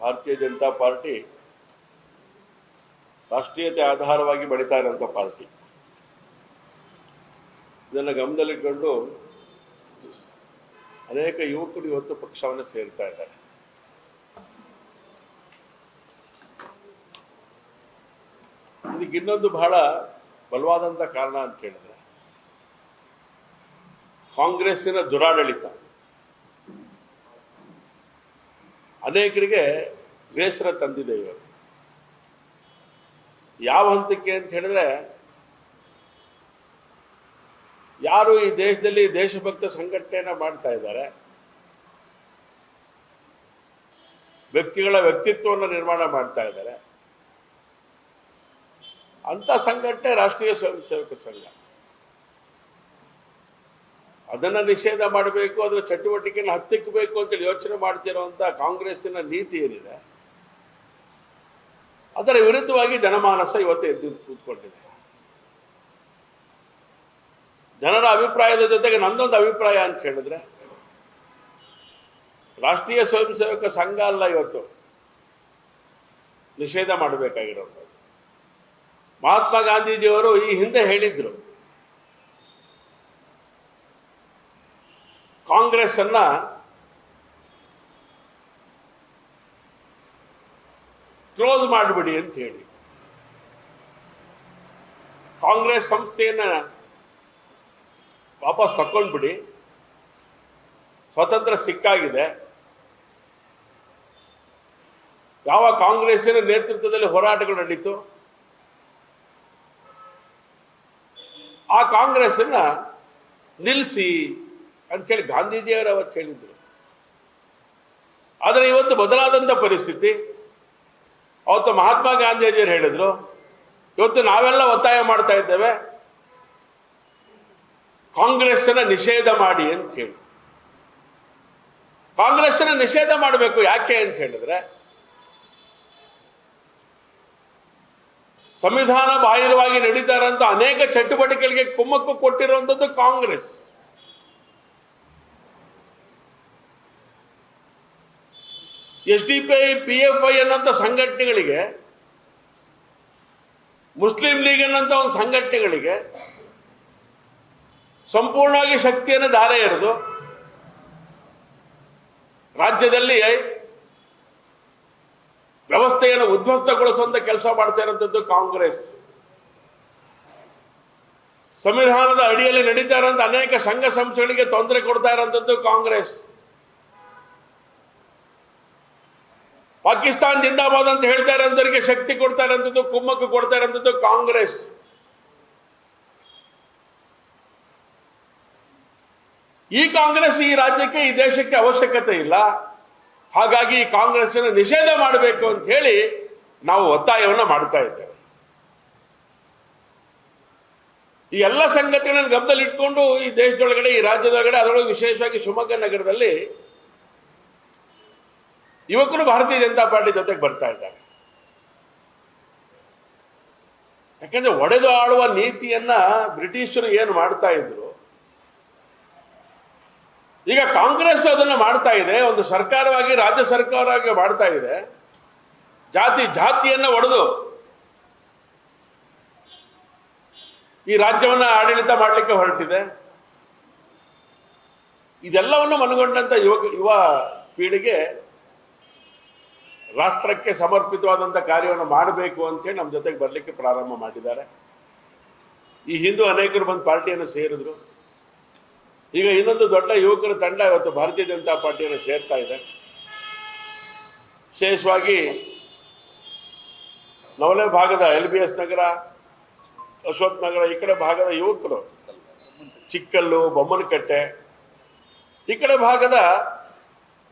ಭಾರತೀಯ ಜನತಾ ಪಾರ್ಟಿ ರಾಷ್ಟ್ರೀಯತೆ ಆಧಾರವಾಗಿ ಬೆಳೀತಾ ಇರೋಂಥ ಪಾರ್ಟಿ. ಇದನ್ನು ಗಮನದಲ್ಲಿಟ್ಟುಕೊಂಡು ಅನೇಕ ಯುವಕರು ಇವತ್ತು ಪಕ್ಷವನ್ನು ಸೇರ್ತಾ ಇದ್ದಾರೆ. ಇದಕ್ಕೆ ಇನ್ನೊಂದು ಬಹಳ ಬಲವಾದಂಥ ಕಾರಣ ಅಂತ ಹೇಳಿದ್ರೆ ಕಾಂಗ್ರೆಸ್ಸಿನ ದುರಾಡಳಿತ ಅನೇಕರಿಗೆ ಬೇಸರ ತಂದಿದೆ. ಇವತ್ತು ಯಾವ ಹಂತಕ್ಕೆ ಅಂತ ಹೇಳಿದ್ರೆ, ಯಾರು ಈ ದೇಶದಲ್ಲಿ ದೇಶಭಕ್ತ ಸಂಘಟನೆಯನ್ನ ಮಾಡ್ತಾ ಇದ್ದಾರೆ, ವ್ಯಕ್ತಿಗಳ ವ್ಯಕ್ತಿತ್ವವನ್ನು ನಿರ್ಮಾಣ ಮಾಡ್ತಾ ಇದ್ದಾರೆ, ಅಂತ ಸಂಘಟನೆ ರಾಷ್ಟ್ರೀಯ ಸ್ವಯಂ ಸೇವಕ ಸಂಘ. ಅದನ್ನ ನಿಷೇಧ ಮಾಡಬೇಕು, ಅದರ ಚಟುವಟಿಕೆಯನ್ನು ಹತ್ತಿಕ್ಕಬೇಕು ಅಂತೇಳಿ ಯೋಚನೆ ಮಾಡ್ತಿರುವಂತ ಕಾಂಗ್ರೆಸ್ಸಿನ ನೀತಿ ಏನಿದೆ, ಅದರ ವಿರುದ್ಧವಾಗಿ ಜನಮಾನಸ ಇವತ್ತು ಎದ್ದು ಕೂತ್ಕೊಂಡಿದೆ. ಜನರ ಅಭಿಪ್ರಾಯದ ಜೊತೆಗೆ ನಂದೊಂದು ಅಭಿಪ್ರಾಯ ಅಂತ ಹೇಳಿದ್ರೆ, ರಾಷ್ಟ್ರೀಯ ಸ್ವಯಂ ಸೇವಕ ಸಂಘ ಅಲ್ಲ ಇವತ್ತು ನಿಷೇಧ ಮಾಡಬೇಕಾಗಿರೋದು. ಮಹಾತ್ಮ ಗಾಂಧೀಜಿಯವರು ಈ ಹಿಂದೆ ಹೇಳಿದ್ರು, ಕಾಂಗ್ರೆಸ್ ಅನ್ನ ಕ್ಲೋಸ್ ಮಾಡಿಬಿಡಿ ಅಂತ ಹೇಳಿ. ಕಾಂಗ್ರೆಸ್ ಸಂಸ್ಥೆಯನ್ನ ವಾಪಸ್ ತಕೊಂಡ್ಬಿಡಿ, ಸ್ವತಂತ್ರ ಸಿಕ್ಕಾಗಿದೆ. ಯಾವ ಕಾಂಗ್ರೆಸ್ಸಿನ ನೇತೃತ್ವದಲ್ಲಿ ಹೋರಾಟಗಳು ನಡೀತು, ಆ ಕಾಂಗ್ರೆಸ್ಸನ್ನ ನಿಲ್ಲಿಸಿ ಅಂಥೇಳಿ ಗಾಂಧೀಜಿಯವರು ಅವತ್ತು ಹೇಳಿದ್ರು. ಆದರೆ ಇವತ್ತು ಬದಲಾದಂಥ ಪರಿಸ್ಥಿತಿ. ಅವತ್ತು ಮಹಾತ್ಮ ಗಾಂಧೀಜಿಯವರು ಹೇಳಿದ್ರು, ಇವತ್ತು ನಾವೆಲ್ಲ ಒತ್ತಾಯ ಮಾಡ್ತಾ ಇದ್ದೇವೆ ಕಾಂಗ್ರೆಸ್ಸನ್ನ ನಿಷೇಧ ಮಾಡಿ ಅಂತ ಹೇಳಿ. ಕಾಂಗ್ರೆಸ್ಸನ್ನ ನಿಷೇಧ ಮಾಡಬೇಕು. ಯಾಕೆ ಅಂತ ಹೇಳಿದ್ರೆ, ಸಂವಿಧಾನ ಬಾಹಿರವಾಗಿ ನಡೀತಾ ಇರೋಂಥ ಅನೇಕ ಚಟುವಟಿಕೆಗಳಿಗೆ ಕುಮ್ಮಕ್ಕು ಕೊಟ್ಟಿರುವಂಥದ್ದು ಕಾಂಗ್ರೆಸ್. SDPI PFI ಅನ್ನೋಂಥ ಸಂಘಟನೆಗಳಿಗೆ, ಮುಸ್ಲಿಂ ಲೀಗ್ ಅನ್ನೋಂಥ ಒಂದು ಸಂಘಟನೆಗಳಿಗೆ ಸಂಪೂರ್ಣವಾಗಿ ಶಕ್ತಿಯನ್ನು ಧಾರೆ ಎರೆದು ರಾಜ್ಯದಲ್ಲಿ ವ್ಯವಸ್ಥೆಯನ್ನು ಉದ್ಧ್ವಸ್ತಗೊಳಿಸುವಂತ ಕೆಲಸ ಮಾಡ್ತಾ ಇರುವಂಥದ್ದು ಕಾಂಗ್ರೆಸ್. ಸಂವಿಧಾನದ ಅಡಿಯಲ್ಲಿ ನಡೀತಾ ಇರುವಂತಹ ಅನೇಕ ಸಂಘ ಸಂಸ್ಥೆಗಳಿಗೆ ತೊಂದರೆ ಕೊಡ್ತಾ ಇರುವಂಥದ್ದು ಕಾಂಗ್ರೆಸ್. ಪಾಕಿಸ್ತಾನ ಜಿಂದಾಬಾದ್ ಅಂತ ಹೇಳ್ತಾ ಇರೋಂಥವರಿಗೆ ಶಕ್ತಿ ಕೊಡ್ತಾ ಇರೋಂಥದ್ದು, ಕುಮ್ಮಕ್ಕು ಕೊಡ್ತಾ ಇರೋಂಥದ್ದು ಕಾಂಗ್ರೆಸ್. ಈ ಕಾಂಗ್ರೆಸ್ ಈ ರಾಜ್ಯಕ್ಕೆ, ಈ ದೇಶಕ್ಕೆ ಅವಶ್ಯಕತೆ ಇಲ್ಲ. ಹಾಗಾಗಿ ಈ ಕಾಂಗ್ರೆಸ್ಸನ್ನು ನಿಷೇಧ ಮಾಡಬೇಕು ಅಂತ ಹೇಳಿ ನಾವು ಒತ್ತಾಯವನ್ನು ಮಾಡ್ತಾ ಇದ್ದೇವೆ. ಈ ಎಲ್ಲ ಸಂಗತಿಗಳನ್ನು ಗಮನದಲ್ಲಿ ಇಟ್ಕೊಂಡು ಈ ದೇಶದೊಳಗಡೆ, ಈ ರಾಜ್ಯದೊಳಗಡೆ, ಅದರೊಳಗೆ ವಿಶೇಷವಾಗಿ ಶಿವಮೊಗ್ಗ ನಗರದಲ್ಲಿ ಯುವಕರು ಭಾರತೀಯ ಜನತಾ ಪಾರ್ಟಿ ಜೊತೆಗೆ ಬರ್ತಾ ಇದ್ದಾರೆ. ಯಾಕಂದ್ರೆ ಒಡೆದು ಆಳುವ ನೀತಿಯನ್ನ ಬ್ರಿಟಿಷರು ಏನು ಮಾಡ್ತಾ ಇದ್ರು, ಈಗ ಕಾಂಗ್ರೆಸ್ ಅದನ್ನು ಮಾಡ್ತಾ ಇದೆ. ಒಂದು ಸರ್ಕಾರವಾಗಿ, ರಾಜ್ಯ ಸರ್ಕಾರವಾಗಿ ಮಾಡ್ತಾ ಇದೆ. ಜಾತಿಯನ್ನ ಒಡೆದು ಈ ರಾಜ್ಯವನ್ನ ಆಡಳಿತ ಮಾಡಲಿಕ್ಕೆ ಹೊರಟಿದೆ. ಇದೆಲ್ಲವನ್ನು ಮನಗೊಂಡಂತ ಯುವ ಪೀಳಿಗೆ ರಾಷ್ಟ್ರಕ್ಕೆ ಸಮರ್ಪಿತವಾದಂಥ ಕಾರ್ಯವನ್ನು ಮಾಡಬೇಕು ಅಂತೇಳಿ ನಮ್ಮ ಜೊತೆಗೆ ಬರಲಿಕ್ಕೆ ಪ್ರಾರಂಭ ಮಾಡಿದ್ದಾರೆ. ಈ ಹಿಂದೂ ಅನೇಕರು ಬಂದು ಪಾರ್ಟಿಯನ್ನು ಸೇರಿದ್ರು. ಈಗ ಇನ್ನೊಂದು ದೊಡ್ಡ ಯುವಕರ ತಂಡ ಇವತ್ತು ಭಾರತೀಯ ಜನತಾ ಪಾರ್ಟಿಯನ್ನು ಸೇರ್ತಾ ಇದೆ. ವಿಶೇಷವಾಗಿ ನವಲೆ ಭಾಗದ LBS ನಗರ, ಅಶೋಕ್ ನಗರ, ಈ ಕಡೆ ಭಾಗದ ಯುವಕರು, ಚಿಕ್ಕಲ್ಲು, ಬೊಮ್ಮನಕಟ್ಟೆ, ಈ ಕಡೆ ಭಾಗದ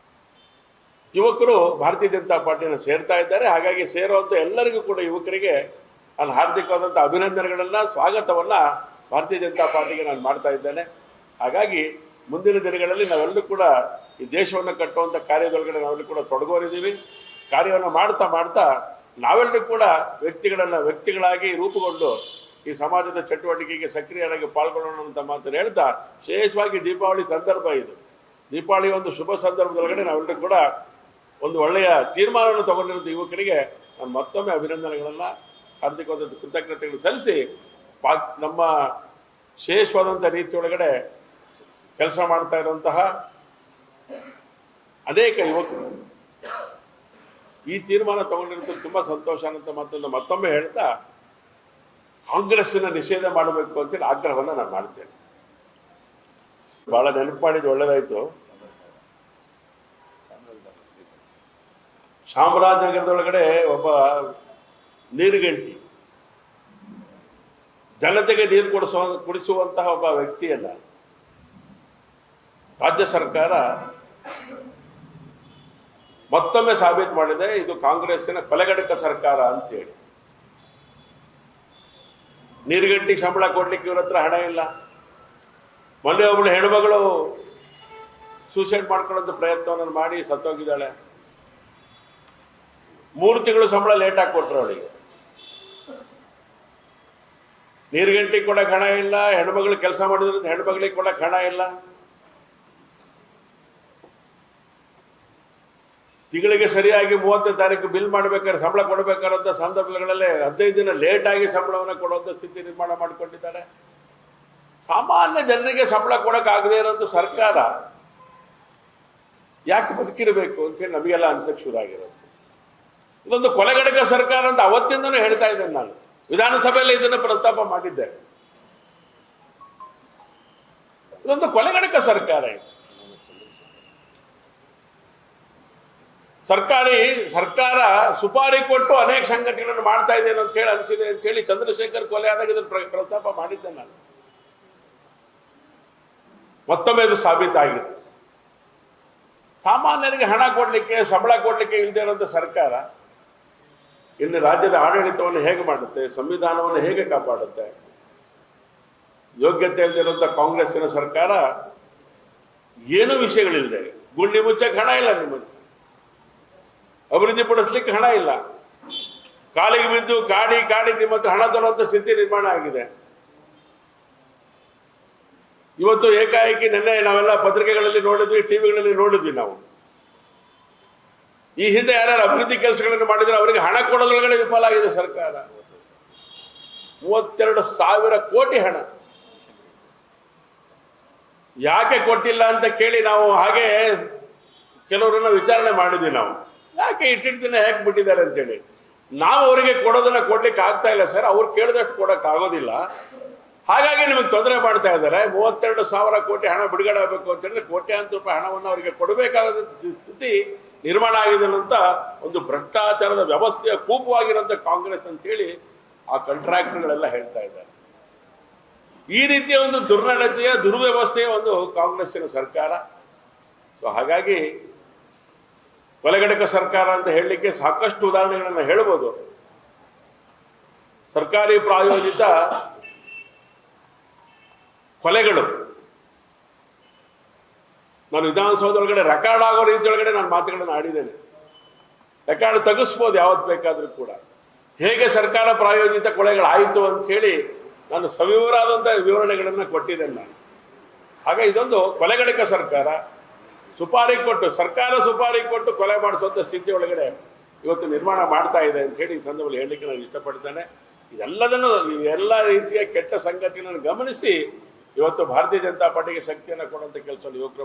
ಯುವಕರು ಭಾರತೀಯ ಜನತಾ ಪಾರ್ಟಿಯನ್ನು ಸೇರ್ತಾ ಇದ್ದಾರೆ. ಹಾಗಾಗಿ ಸೇರುವಂಥ ಎಲ್ಲರಿಗೂ ಕೂಡ ಯುವಕರಿಗೆ ನಾನು ಹಾರ್ದಿಕವಾದಂಥ ಅಭಿನಂದನೆಗಳನ್ನ, ಸ್ವಾಗತವನ್ನ ಭಾರತೀಯ ಜನತಾ ಪಾರ್ಟಿಗೆ ನಾನು ಮಾಡ್ತಾ ಇದ್ದೇನೆ. ಹಾಗಾಗಿ ಮುಂದಿನ ದಿನಗಳಲ್ಲಿ ನಾವೆಲ್ಲರೂ ಕೂಡ ಈ ದೇಶವನ್ನು ಕಟ್ಟುವಂಥ ಕಾರ್ಯದೊಳಗಡೆ ನಾವೆಲ್ಲರೂ ಕೂಡ ತೊಡಗೋರಿದ್ದೀವಿ. ಕಾರ್ಯವನ್ನು ಮಾಡ್ತಾ ಮಾಡ್ತಾ ನಾವೆಲ್ಲರೂ ಕೂಡ ವ್ಯಕ್ತಿಗಳಾಗಿ ರೂಪುಗೊಂಡು ಈ ಸಮಾಜದ ಚಟುವಟಿಕೆಗೆ ಸಕ್ರಿಯರಾಗಿ ಪಾಲ್ಗೊಳ್ಳೋಣ ಅಂತ ಮಾತನ್ನು ಹೇಳ್ತಾ, ವಿಶೇಷವಾಗಿ ದೀಪಾವಳಿ ಸಂದರ್ಭ ಇದು. ದೀಪಾವಳಿ ಒಂದು ಶುಭ ಸಂದರ್ಭದೊಳಗಡೆ ನಾವೆಲ್ಲರೂ ಕೂಡ ಒಂದು ಒಳ್ಳೆಯ ತೀರ್ಮಾನವನ್ನು ತಗೊಂಡಿರುವಂಥ ಯುವಕರಿಗೆ ನಾನು ಮತ್ತೊಮ್ಮೆ ಅಭಿನಂದನೆಗಳನ್ನು ಹಾರ್ದಿಕವಾದ ಕೃತಜ್ಞತೆಗಳು ಸಲ್ಲಿಸಿ ನಮ್ಮ ವಿಶೇಷವಾದಂಥ ರೀತಿಯೊಳಗಡೆ ಕೆಲಸ ಮಾಡ್ತಾ ಇರುವಂತಹ ಅನೇಕ ಯುವಕರು ಈ ತೀರ್ಮಾನ ತಗೊಂಡಿರೋದು ತುಂಬ ಸಂತೋಷ ಅಂತ ಮತ್ತೊಮ್ಮೆ ಹೇಳ್ತಾ ಕಾಂಗ್ರೆಸ್ಸಿನ ನಿಷೇಧ ಮಾಡಬೇಕು ಅಂತೇಳಿ ಆಗ್ರಹವನ್ನು ನಾನು ಮಾಡ್ತೇನೆ. ಬಹಳ ನೆನಪು ಮಾಡಿದ್ದು ಒಳ್ಳೆಯದಾಯಿತು. ಚಾಮರಾಜನಗರದೊಳಗಡೆ ಒಬ್ಬ ನೀರುಗಂಟಿ ಜನತೆಗೆ ನೀರು ಕುಡಿಸುವಂತಹ ಒಬ್ಬ ವ್ಯಕ್ತಿಯನ್ನ ರಾಜ್ಯ ಸರ್ಕಾರ ಮತ್ತೊಮ್ಮೆ ಸಾಬೀತು ಮಾಡಿದೆ. ಇದು ಕಾಂಗ್ರೆಸ್ಸಿನ ಕೊಲೆಗಡಕ ಸರ್ಕಾರ ಅಂತೇಳಿ. ನೀರುಗಂಟಿ ಸಂಬಳ ಕೊಡ್ಲಿಕ್ಕೆ ಇವ್ರ ಹತ್ರ ಹಣ ಇಲ್ಲ. ಮೊನ್ನೆ ಒಬ್ಬಳು ಹೆಣ್ಮಗಳು ಸೂಸೈಡ್ ಮಾಡ್ಕೊಳ್ಳೋಂಥ ಪ್ರಯತ್ನವನ್ನು ಮಾಡಿ ಸತ್ತೋಗಿದ್ದಾಳೆ. 3 ತಿಂಗಳು ಸಂಬಳ ಲೇಟಾಗಿ ಕೊಟ್ಟರು ಅವಳಿಗೆ. ನೀರುಗಂಟಿ ಕೊಡಕ್ಕೆ ಹಣ ಇಲ್ಲ, ಹೆಣ್ಮಗಳು ಕೆಲಸ ಮಾಡಿದ್ರಿಂದ ಹೆಣ್ಮಗಳಿಗೆ ಕೊಡಕ್ಕೆ ಹಣ ಇಲ್ಲ. ತಿಂಗಳಿಗೆ ಸರಿಯಾಗಿ 30ನೇ ತಾರೀಕು ಬಿಲ್ ಮಾಡಬೇಕಾದ್ರೆ ಸಂಬಳ ಕೊಡಬೇಕಾದಂಥ ಸಂದರ್ಭಗಳಲ್ಲೇ 15 ದಿನ ಲೇಟಾಗಿ ಸಂಬಳವನ್ನು ಕೊಡುವಂಥ ಸ್ಥಿತಿ ನಿರ್ಮಾಣ ಮಾಡಿಕೊಂಡಿದ್ದಾರೆ. ಸಾಮಾನ್ಯ ಜನರಿಗೆ ಸಂಬಳ ಕೊಡೋಕ್ಕಾಗದೇ ಇರೋಂಥ ಸರ್ಕಾರ ಯಾಕೆ ಬದುಕಿರಬೇಕು ಅಂತೇಳಿ ನಮಗೆಲ್ಲ ಅನ್ಸಕ್ಕೆ ಶುರು ಆಗಿರೋದು. ಇದೊಂದು ಕೊಲೆಗಡಕ ಸರ್ಕಾರ ಅಂತ ಅವತ್ತಿಂದನೂ ಹೇಳ್ತಾ ಇದ್ದೇನೆ. ನಾನು ವಿಧಾನಸಭೆಯಲ್ಲಿ ಇದನ್ನು ಪ್ರಸ್ತಾಪ ಮಾಡಿದ್ದೆ. ಇದೊಂದು ಕೊಲೆಗಡಕ ಸರ್ಕಾರ. ಸರ್ಕಾರ ಸುಪಾರಿ ಕೊಟ್ಟು ಅನೇಕ ಸಂಘಟನೆಗಳನ್ನು ಮಾಡ್ತಾ ಇದ್ದೇನೆ ಅಂತ ಹೇಳಿ ಅನಿಸಿದೆ ಅಂತ ಹೇಳಿ ಚಂದ್ರಶೇಖರ್ ಕೊಲೆ ಆದಾಗ ಇದನ್ನು ಪ್ರಸ್ತಾಪ ಮಾಡಿದ್ದೆ ನಾನು. ಮತ್ತೊಮ್ಮೆ ಇದು ಸಾಬೀತಾಗಿದೆ. ಸಾಮಾನ್ಯರಿಗೆ ಹಣ ಕೊಡಲಿಕ್ಕೆ ಸಂಬಳ ಕೊಡಲಿಕ್ಕೆ ಇಲ್ಲದೆ ಇರುವಂಥ ಸರ್ಕಾರ ಇನ್ನು ರಾಜ್ಯದ ಆಡಳಿತವನ್ನು ಹೇಗೆ ಮಾಡುತ್ತೆ, ಸಂವಿಧಾನವನ್ನು ಹೇಗೆ ಕಾಪಾಡುತ್ತೆ? ಯೋಗ್ಯತೆ ಇಲ್ಲದಿರುವಂಥ ಕಾಂಗ್ರೆಸ್ಸಿನ ಸರ್ಕಾರ ಏನೂ ವಿಷಯಗಳಿಲ್ಲದೆ ಗುಂಡಿ ಮುಚ್ಚಕ್ಕೆ ಹಣ ಇಲ್ಲ, ನಿಮ್ಮಲ್ಲಿ ಅಭಿವೃದ್ಧಿ ಪಡಿಸ್ಲಿಕ್ಕೆ ಹಣ ಇಲ್ಲ, ಕಾಲಿಗೆ ಬಿದ್ದು ಕಾಡಿ ನಿಮ್ಮ ಹತ್ರ ಹಣ ತರುವಂಥ ಸ್ಥಿತಿ ನಿರ್ಮಾಣ ಆಗಿದೆ. ಇವತ್ತು ಏಕಾಏಕಿ ನಿನ್ನೆ ನಾವೆಲ್ಲ ಪತ್ರಿಕೆಗಳಲ್ಲಿ ನೋಡಿದ್ವಿ, ಟಿವಿಗಳಲ್ಲಿ ನೋಡಿದ್ವಿ. ನಾವು ಈ ಹಿಂದೆ ಯಾರ್ಯಾರು ಅಭಿವೃದ್ಧಿ ಕೆಲಸಗಳನ್ನು ಮಾಡಿದ್ರೆ ಅವರಿಗೆ ಹಣ ಕೊಡೋದ್ರೊಳಗಡೆ ವಿಫಲ ಆಗಿದೆ ಸರ್ಕಾರ. 32,000 ಕೋಟಿ ಹಣ ಯಾಕೆ ಕೊಟ್ಟಿಲ್ಲ ಅಂತ ಕೇಳಿ ನಾವು ಹಾಗೆ ಕೆಲವರನ್ನ ವಿಚಾರಣೆ ಮಾಡಿದ್ವಿ. ನಾವು ಯಾಕೆ ಇಟ್ಟಿನ ಹೇಗೆ ಬಿಟ್ಟಿದ್ದಾರೆ ಅಂತೇಳಿ. ನಾವು ಅವರಿಗೆ ಕೊಡೋದನ್ನ ಕೊಡ್ಲಿಕ್ಕೆ ಆಗ್ತಾ ಇಲ್ಲ ಸರ್, ಅವ್ರು ಕೇಳಿದಷ್ಟು ಕೊಡಕ್ಕೆ ಆಗೋದಿಲ್ಲ, ಹಾಗಾಗಿ ನಿಮಗೆ ತೊಂದರೆ ಮಾಡ್ತಾ ಇದ್ದಾರೆ. 32,000 ಕೋಟಿ ಹಣ ಬಿಡುಗಡೆ ಆಗಬೇಕು ಅಂತ ಹೇಳಿದ್ರೆ ಕೋಟ್ಯಾಂತರ ರೂಪಾಯಿ ಹಣವನ್ನು ಅವರಿಗೆ ಕೊಡಬೇಕಾದಂಥ ಸ್ಥಿತಿ ನಿರ್ಮಾಣ ಆಗಿದೆ ಅಂತ ಒಂದು ಭ್ರಷ್ಟಾಚಾರದ ವ್ಯವಸ್ಥೆಯ ಕೂಪವಾಗಿರೋಂಥ ಕಾಂಗ್ರೆಸ್ ಅಂತೇಳಿ ಆ ಕಾಂಟ್ರಾಕ್ಟರ್ಗಳೆಲ್ಲ ಹೇಳ್ತಾ ಇದ್ದಾರೆ. ಈ ರೀತಿಯ ಒಂದು ದುರ್ನಡತೆಯ ದುರ್ವ್ಯವಸ್ಥೆಯ ಒಂದು ಕಾಂಗ್ರೆಸ್ಸಿನ ಸರ್ಕಾರ. ಸೊ ಹಾಗಾಗಿ ಕೊಲೆಗಡಕ ಸರ್ಕಾರ ಅಂತ ಹೇಳಲಿಕ್ಕೆ ಸಾಕಷ್ಟು ಉದಾಹರಣೆಗಳನ್ನು ಹೇಳ್ಬೋದು. ಸರ್ಕಾರಿ ಪ್ರಾಯೋಜಿತ ಕೊಲೆಗಳು ನಾನು ವಿಧಾನಸೌಧದೊಳಗಡೆ ರೆಕಾರ್ಡ್ ಆಗೋ ರೀತಿಯೊಳಗಡೆ ನಾನು ಮಾತುಗಳನ್ನು ಆಡಿದ್ದೇನೆ. ರೆಕಾರ್ಡ್ ತೆಗೆಸ್ಬೋದು ಯಾವತ್ತು ಬೇಕಾದರೂ ಕೂಡ. ಹೇಗೆ ಸರ್ಕಾರ ಪ್ರಾಯೋಜಿತ ಕೊಲೆಗಳಾಯಿತು ಅಂತ ಹೇಳಿ ನಾನು ಸವಿವರವಾದಂಥ ವಿವರಣೆಗಳನ್ನು ಕೊಟ್ಟಿದ್ದೇನೆ ನಾನು. ಹಾಗೆ ಇದೊಂದು ಕೊಲೆಗಡಕ ಸರ್ಕಾರ. ಸರ್ಕಾರ ಸುಪಾರಿ ಕೊಟ್ಟು ಕೊಲೆ ಮಾಡಿಸುವಂಥ ಸ್ಥಿತಿ ಒಳಗಡೆ ಇವತ್ತು ನಿರ್ಮಾಣ ಮಾಡ್ತಾ ಇದೆ ಅಂತ ಹೇಳಿ ಈ ಸಂದರ್ಭದಲ್ಲಿ ಹೇಳಲಿಕ್ಕೆ ನಾನು ಇಷ್ಟಪಡ್ತೇನೆ. ಇದೆಲ್ಲದನ್ನು ಎಲ್ಲ ರೀತಿಯ ಕೆಟ್ಟ ಸಂಗತಿಗಳನ್ನು ಗಮನಿಸಿ ಇವತ್ತು ಭಾರತೀಯ ಜನತಾ ಪಾರ್ಟಿಗೆ ಶಕ್ತಿಯನ್ನು ಕೊಡುವಂಥ ಕೆಲಸವನ್ನು ಯುವಕರು